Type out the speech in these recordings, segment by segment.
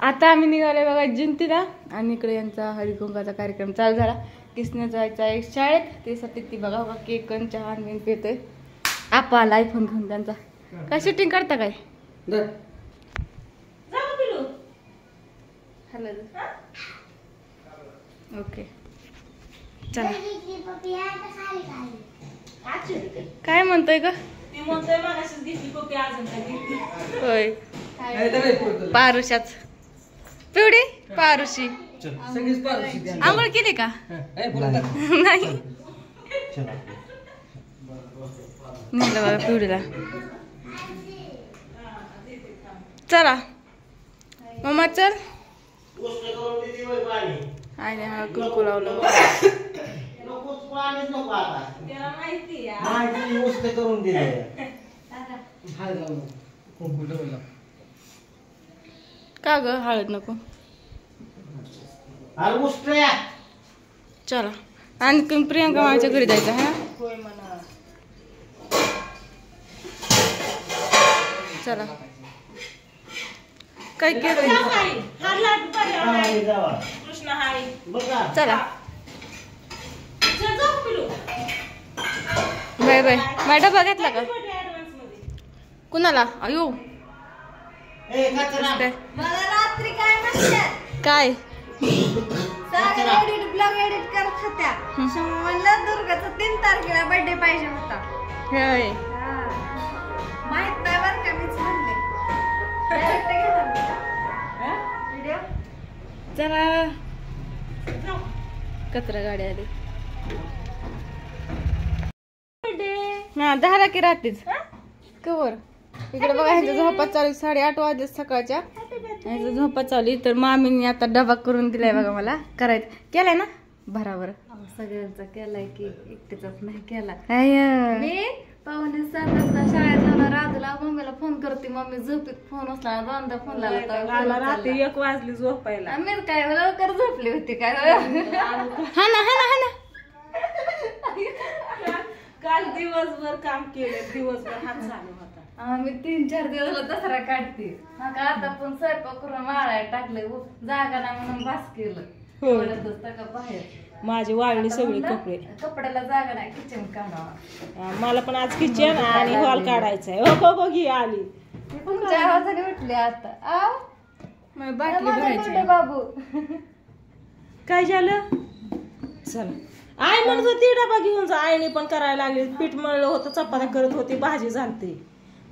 आता आम्ही निघालोय बघा जिंतीला आणि इकडे यांचा हरिकुंकाचा कार्यक्रम चालू झाला. किसने जायचा आहे शाळेत, त्यासाठी ती बघा बघा केक आणि चहा आणि पितोय. आपा आला आयफोन घेऊन त्यांचा. काय शूटिंग करता काय? हॅलो ओके चला. काय म्हणतोय ग? होय पारुशाच पिवडी पारुशी आंघोळ केली का? नाही म्हटलं बघा पिवडीला. चला मम्मा चल. आणि हा कुंकू लावलं का ग? हळद नको. चला आणि प्रियंका माझ्या घरी जायचं है ना. चला काय केलं? चला बाय बाय. माझा डबा घेतला का? कुणाला? अयो काय ब्लॉग एडिट करत होत्या. म्हणलं दुर्गाचा 3 तारखेला बर्थडे पाहिजे होता. माहित नाही बरं का मीच म्हणले. चला कचरा गाडी आली. हा 10 की रात्रीच कवर इकडे बघा. ह्यांच्या झोपा चालू 8:30 वाजले सकाळच्या. ह्यांच्या झोपा चालू तर मामीने आता डबा करून दिलाय बघा. मला करायचं केलाय ना भरावर. सगळ्यांचा केलाय की एकटीचाच नाही केला. मी 6:45 वाजता शाळेत जाणार. राधूला मम्मीला फोन करते. मम्मी झोपीत फोन उचला. दोनदा फोन लावला. रात्री 1 वाजली झोपायला. मी काय लवकर झोपली होती काय? हा ना काल दिवसभर काम केलं. दिवसभर हात चालू होता. मी 3-4 दिवस दसरा काढते. आता पण स्वयंपाक करून वाळाय टाकले. जागा नाही म्हणून भास केलं बाहेर. माझी वाळली सगळी कपडे. कपड्याला जागा नाही. किचन काढावा. मला पण आज किचन आणि हॉल काढायचंय. हो घी आली. तुमच्या आवाजाने उठले आता. बाटली भरायची बाबू. काय झालं? चला आई म्हणत होती डबा घेऊन जा. आईने पण करायला लागली. पीठ मळलं होतं, चपात्या करत होती, भाजी झालती.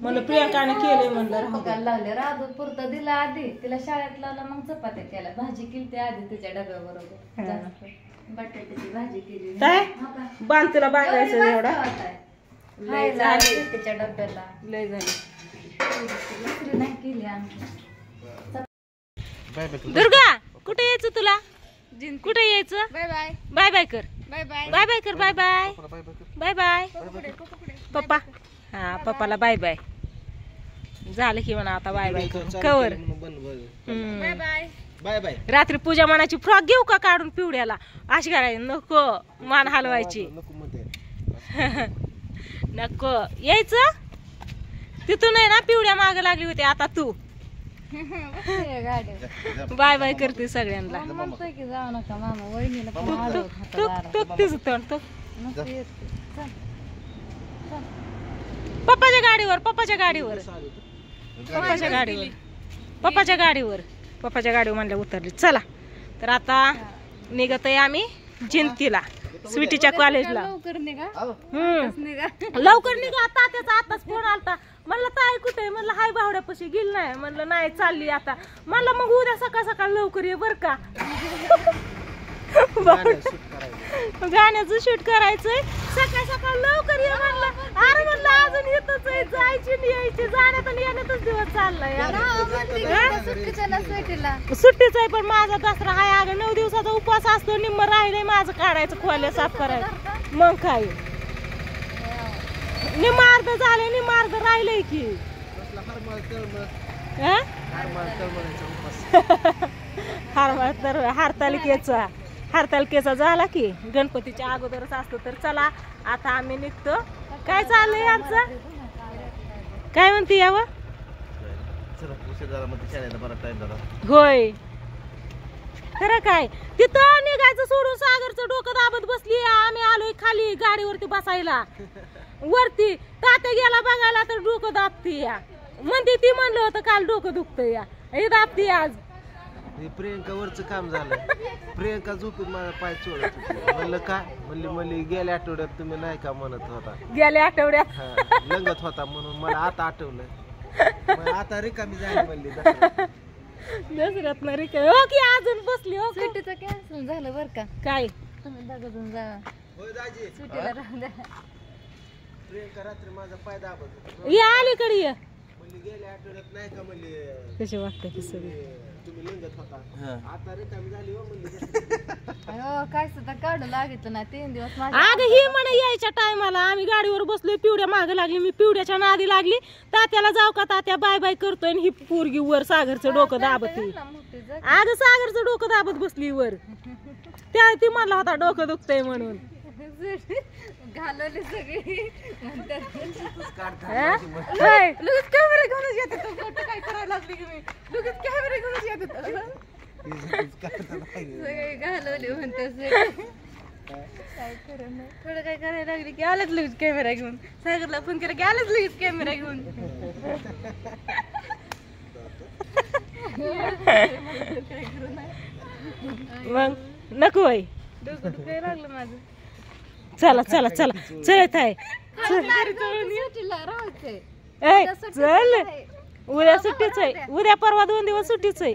म्हणलं प्रियंकाने केले. म्हणलं लावले. राधू पुरता दिला आधी. तिला शाळेत लावला मग चपात्या केल्या. भाजी केली आधी तिच्या डब्याबरोबर. बटाट्याची भाजी केली. काय बांध तिला बांधायचं एवढा तिच्या डब्याला लय झाली. नाही केली आमची. दुर्गा कुठे यायचं तुला? कुठे यायचं? Bye bye. बाय बाय कर. Bye bye. बाय बाय कर. Bye bye. बाय बाय पप्पा. हा पप्पाला बाय बाय झालं की म्हणा. आता बाय बाय कवर. Bye bye. Bye bye. रात्री पूजा मनाची फ्रॉक घेऊ का काढून पिवड्याला? अशी करायची नको. मान हलवायची नको. यायचं तिथून आहे ना. पिवड्या मागे लागली होती. आता तू बाय बाय करते सगळ्यांना. म्हणतोय की जाऊ नका मामा. वहिनीला पप्पाच्या गाडीवर. पप्पाच्या गाडीवर. पप्पाच्या गाडीवर. पप्पाच्या गाडीवर. पप्पाच्या गाडीवर म्हणल्या उतरली. चला तर आता निघत आहे आम्ही जिंतीला स्वीटीच्या कॉलेजला. लवकर निघा. लवकर निघा. तात्याचा आताच फोन आलता. म्हणलं ताई कुठे? म्हणलं हाय भावड्यापाशी गेली नाही. म्हणलं नाही चालली आता. म्हणलं मग उद्या सकाळ सकाळ लवकर ये बर का. गाण्याचं शूट करायचंय. सकाळ सकाळ लवकर ये म्हणलं. अरे म्हणलं अजून येतच आहे. जायची आणि यायची. जाण्यात आणि येण्यातच दिवस चाललाय. सुट्टीच आहे पण माझा दसरा हाय. अगं 9 दिवसाचा उपवास असतो. निम्म राहिलंय माझं काढायचं. खोल्या साफ करायचं. मग काय निम्म अर्ध झालंय. निम्म अर्ध राहिलंय की. हरतालिकेचा झाला की गणपतीच्या अगोदरच असतो. तर चला आता आम्ही निघतो. काय चाललंय आमचं? काय म्हणते यावं? होय खरं काय तिथं निघायचं सोडून सागरचं डोकं दाबत बसली आम्ही आलोय खाली गाडीवरती बसायला वरती तात्या गेला बघायला तर डोकं दाबती या म्हणते ती म्हणलं होतं काल डोकं दुखतं या हे दाबती आज प्रियंका वरच काम झालं प्रियंका झोपून माझा पाय चोळत म्हणलं का म्हणली गेल्या आठवड्यात तुम्ही नाही का म्हणत होता गेल्या आठवड्यात लंगत होता म्हणून मला आता आठवलं आता रिकामी झाली म्हणली दसऱ्यात ना रिकामी हो की अजून बसली हो सुट्टीचं कॅन्सल झालं बरं का काय तुम्ही बघून जा होय दाजी सुट्टीला राहून द्या प्रियंका रात्री माझा पाय दाबत ये अलीकडे ये म्हणली गेल्या आठवड्यात नाही का म्हणली कसे वाटतं की सगळे तुम्ही लंगत होता आता रिकामी झाली हो म्हणली अहो काय सुद्धा काढून लागितलं ना 3 दिवस अगं ही म्हणे यायच्या टायमाला आम्ही गाडीवर बसलोय पिवड्या मागे लागली मी पिवड्याच्या नादी लागली तात्याला जाऊ का तात्या बाय बाय करतोय आणि ही पोरगी वर सागरचं डोकं दाबत अगं सागरचं डोकं दाबत बसली वर त्या ती म्हणला होता डोकं दुखतंय म्हणून घालवली सगळी लगेच कॅमेरा घेऊनच येते काय करायला लागली की मी लगेच कॅमेरा घेऊनच येते सगळी घालवली म्हणते काय खरं नाही थोडं काय करायला लागली की आलंच लगेच कॅमेरा घेऊन सागरला फोन केला की आलंच लगेच कॅमेरा घेऊन मग नको बाई डोकं दुखायला लागलं माझं चला चला चला चलत आहे सुट्टीला राहायचंय चल उद्या सुट्टीच आहे उद्या परवा 2 दिवस सुट्टीच आहे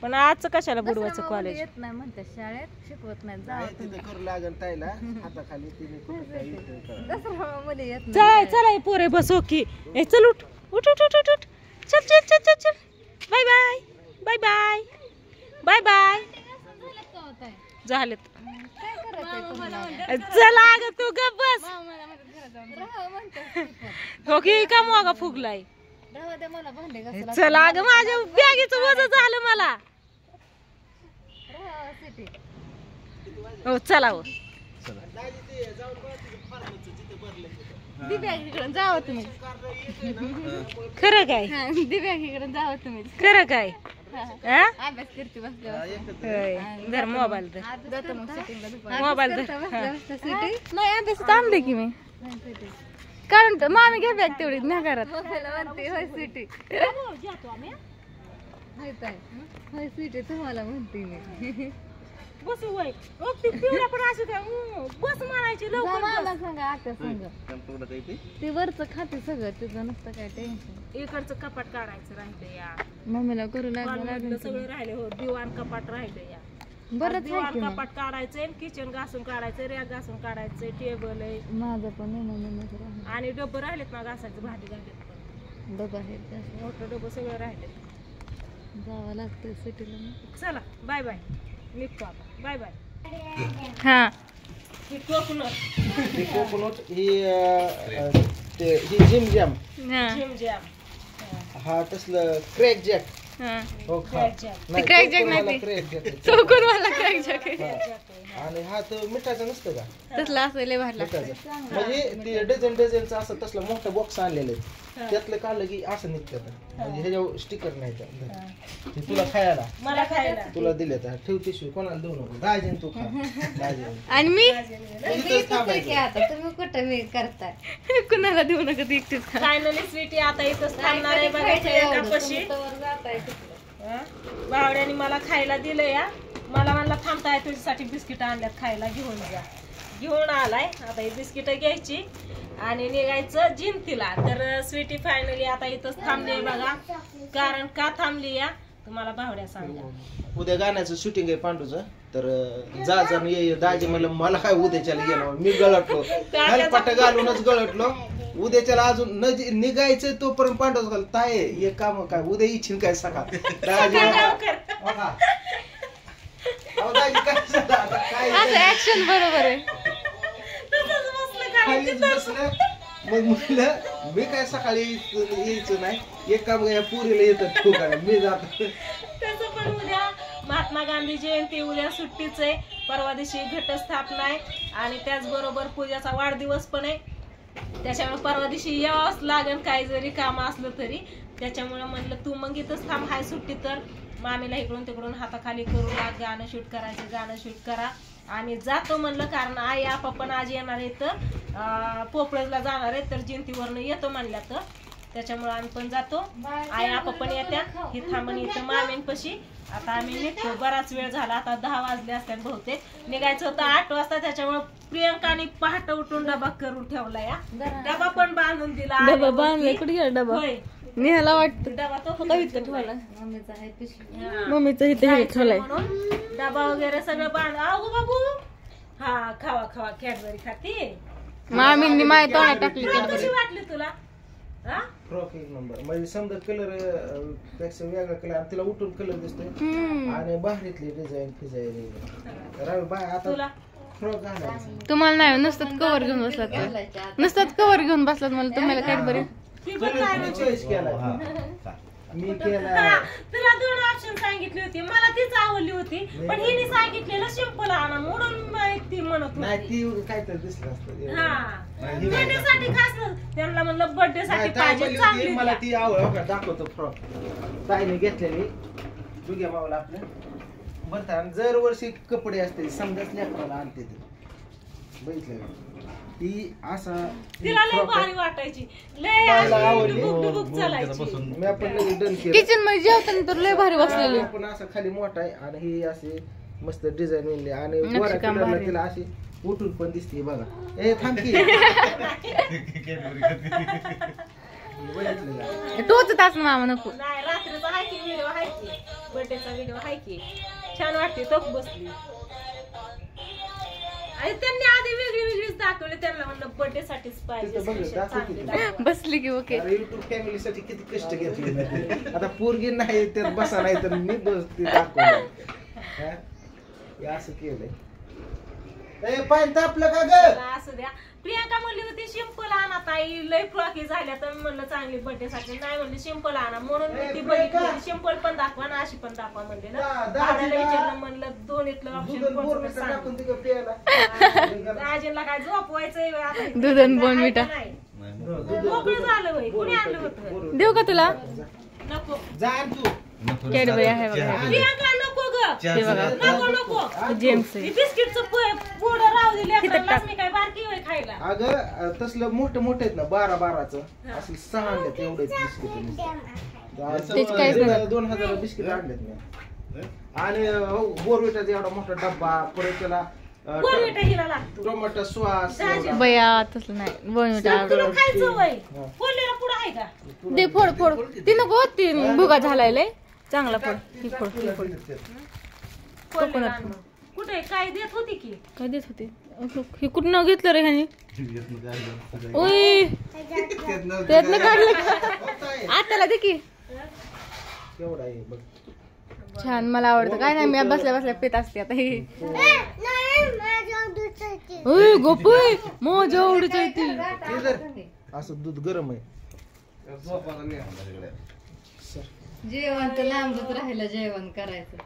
पण आजचं कशाला बुडवायचं कॉलेज येत नाही म्हणते शाळेत शिकवत नाही जावं करू लागन ताईला हाताखाली दसरा मध्ये येत चल चला पोरे बसो की ए चल उठ उठ उठ उठ उठ चल चल चल चल चल bye bye bye bye bye bye झालेत चला अगं तू गप बस हो की का मोगा फुगलाय चला अगं माझ्या बॅगेचं वजन झालं मला हो चला हो दिव्याकडे जावं तुम्ही खरं काय दिव्याकडे जावं तुम्ही खरं काय अभ्यास करते बसल्यावर धर मोबाईल धर जातो मग सिटिंगला मोबाईल धर नाही अभ्यास आणले की मी कारण मामी घ्या बॅग तेवढी ना घरात म्हणते होय सिटी होय सिटी तुम्हाला म्हणते मी बस वय ती पिवळ्या पण अशी काय बस म्हणायची लवकर मला सांगा आता सांगा ते वरचं खाते सगळं तिचं नसतं काय टेन्शन इकडचं कपाट काढायचं राहिलं या मम्मीला करू लागलं सगळं राहिले हो दिवाण कपाट राहिलं या बरंच दिवाण कपाट काढायचंय किचन घासून काढायचंय रॅक घासून काढायचंय टेबल आहे माझं पण मम्मी आणि डबं राहिलेत ना घासायचं भांडी घालत डबा आहेत मोठं डबं सगळं राहिले जावं लागतं सिटीला चला बाय बाय निघतो आता बाय बाय हा ही कोकोनट ही जिम जॅम जिम जॅम हा तसलं क्रॅक जॅक हो खा ते क्रॅक जॅक नाही क्रॅक जॅक तो कोण मला क्रॅक जॅक आणि हा तो मिठाचा नसतं का तसला असं लय भारी मिठाचा म्हणजे ते डझनचा असं तसला मोठा बॉक्स आणलेला आहे त्यातलं काढलं की असं निघतं म्हणजे ह्याच्यावर स्टिकर नाही ते तुला खायला मला खायला तुला दिले तर ठेव पिशवी कोणाला देऊ नको दाजीन तू खा दाजीन आणि मी इथंच थांबायचं आता तुम्ही कुठं मी करताय कुणाला देऊ नका एकटीच फायनली स्वीटी आता इथंच थांबणार आहे बघायचं एकापाशी बावड्याने मला खायला दिलं या मला म्हणला थांबताय तुझ्यासाठी बिस्किट आणल्यात खायला घेऊन जा घेऊन आलाय आता ही बिस्किट घ्यायची आणि निघायचं जिंतीला तर स्वीटी फायनली आता इथंच थांबली बघा कारण का थांबली या तुम्हाला बावड्या सांगा उद्या गाण्याचं शूटिंग आहे पांडूचं तर जा ये दाजी म्हणलं मला काय उद्याच्याला गेलो मी गळटलो हलपाट घालूनच गळटलो उद्याच्याला अजून निघायचं तोपर्यंत पांडूच घाल ताय हे काम काय उद्या इच्छिन काय सकाळ दाजी ऍक्शन बरोबर आहे मग म्हटलं मी काय सकाळी यायचं नाही एक काम या पुरीला येतात तू काय मी जातो तसं पण उद्या महात्मा गांधी जयंती उद्या सुट्टीच आहे परवा दिवशी घटस्थापना आहे आणि त्याचबरोबर पूजाचा वाढदिवस पण आहे त्याच्यामुळे परवा दिवशी यावंच लागेल काही जरी काम असलं तरी. त्याच्यामुळे म्हणलं तू मग इथंच थांब, हाय सुट्टी तर मामीला इकडून तिकडून हाताखाली करू लाग, गाणं शूट करायचं, गाणं शूट करा आणि जातो म्हणलं. कारण आई आपा पण आज येणार आहे तर पोपळजला जाणार आहे तर जयंतीवरनं येतो म्हणल्या तर त्याच्यामुळे आम्ही पण जातो. आई आपा पण येत्या, हे थांबण इथं मामींपाशी. आता आम्ही निघतो, बराच वेळ झाला, आता 10 वाजले असतात बहुतेक. निघायचं होतं 8 वाजता, त्याच्यामुळे प्रियंकाने पहाटे उठून डबा करून ठेवला. या डबा पण बांधून दिला. डबा बांधला, कुठे गेला डबा? निहाला वाटतं डबा तो इथं ठेवला, मम्मीचा आहे पिशवी. मम्मीचं इथे ठेवलाय म्हणून डबा वगैरे सगळं बांध. अगो बाबू हा खावा खावा, कॅडबरी खाते. मामींनी माझ्या तोंडात टाकली. कशी वाटली तुला? फ्रॉक एक नंबर, म्हणजे समजा कलर पेक्षा वेगळा कलर आणि तिला उठून कलर दिसतोय आणि बाहेरीतली डिझाईन फिजाईन रावी बाय. आता फ्रॉक घालायचा तुम्हाला नाही, नुसतं कवर घेऊन बसलात, नुसतं कवर घेऊन बसलात. मला तुम्हाला काय बरं चॉईस केला मी केला. तुला 2 ऑप्शन सांगितली होती, मला तीच आवडली होती, पण हिने सांगितलेलं सिंपल आणा म्हणून ती म्हणत नाही. ती काहीतरी दिसलं असतं. बर्थडे साठी खास त्यांना म्हणलं बर्थडे साठी पाहिजे चांगली. मला ती आवड दाखवतो फ्रॉक ताईने घेतलेली दुग्या मावला आपल्या बरं. जर वर्षी कपडे असते समजाच लेकराला आणते ते बघितलं ती असा तिला लय भारी वाटायची, लय आवडली. डुबुक चालायची. मी आपण डन केलं. किचन मध्ये जेवताना तर लय भारी बसलेली. आपण असं खाली मोठा आहे आणि ही असे मस्त डिझाईन मिळली आणि गोऱ्या कलरला तिला अशी उठून पण दिसते बघा. ए थांबकी टोचत असं मामा नको. नाही, रात्रीचा हाय की व्हिडिओ, हाय की बर्थडेचा व्हिडिओ हाय की, छान वाटते. तोफ बसली आणि त्यांनी आधी वेगळी वेगळीच दाखवली. त्यांना म्हणलं बर्थडे साठीच पाहिजे. बसली की ओके. युट्यूब फॅमिली साठी किती कष्ट घेतले. आता पोरगी नाही त्यात बसा नाही तर मी बसते दाखवलं. असं केलंय. पाणी तापलं का ग? असू द्या. प्रियांका म्हणली होती सिंपल आणा ताई, लय फ्रॉकी झाल्या तर म्हणलं चांगली बर्थडे साठी. नाही म्हणली सिंपल आणा म्हणून मी ती बघितली. सिंपल पण दाखवा ना अशी पण दाखवा म्हणले ना. दादाला विचारलं, म्हणलं दोन्हीतलं ऑप्शन कोणतं सांग. राजेंला काय झोपवायचंय दूध आणि बोर्नव्हिटा मोकळं झालं होय. कुणी आणलं होतं? देऊ का तुला? नको जा तू. कॅडबरी आहे बघा. प्रियांका नको ग, ते बघा नको नको. जेम्स बिस्किटचं पुढं राहू दिले, मी काय बारकी होय खायला. अगं तसलं मोठं मोठं आहेत ना 12-12चं असं 6 आणलेत एवढेच बिस्किट. 2000 बिस्किट आणलेत मी. आणि बोरविटाचा एवढा मोठा डब्बा, परत त्याला बोरविटा हिला लागतो, टोमॅटो सॉस. बया तसलं नाही. बोर्नव्हिटा तुला खायचं वय फोडलेला पुढं आहे का? दे फोड फोड. ती नको, ती भुगा झालाय लय चांगला. फोड ही फोड ही फोड. फोडलेला आणून. कुठे काय देत होती की? काय देत होते? हे कुठं घेतलं रे ह्याने? ओय त्यातनं काढलं का? आताला दे की. केवढा आहे बघ. छान, मला आवडतं. काय नाही, मी बसल्या बसल्या पेत असते आता. हे गोपय माझ्या आवडीच आहे ती. असं दूध गरम आहे. जेवण तर लांबच राहिलं, जेवण करायचं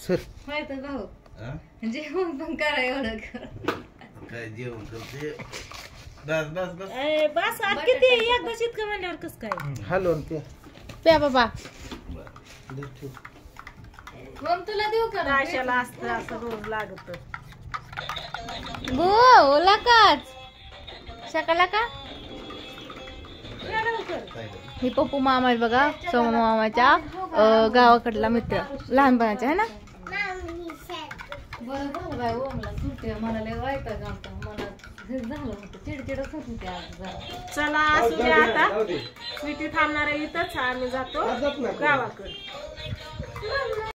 सर माहित भाऊ. जेवण पण करा एवढं कर. काय जेवण करते बस आज किती एकदाच इतकं म्हणल्यावर कस काय? हलवून पे प्या बाबा. मग तुला देऊ का? राशाला असतं असं रोज लागत. गो ओला काच सकाळला का? ही पप्पू मामा आहे बघा, सोमा मामाच्या गावाकडला मित्र लहानपणाचा आहे ना. बरं झालं बाय ओमला सुट्टी, मला लय वाईट गावता, मला झालं होतं चिडचिडच होत होती आज. चला असू द्या आता. स्वीटी थांबणार आहे इथंच, आम्ही जातो गावाकडे.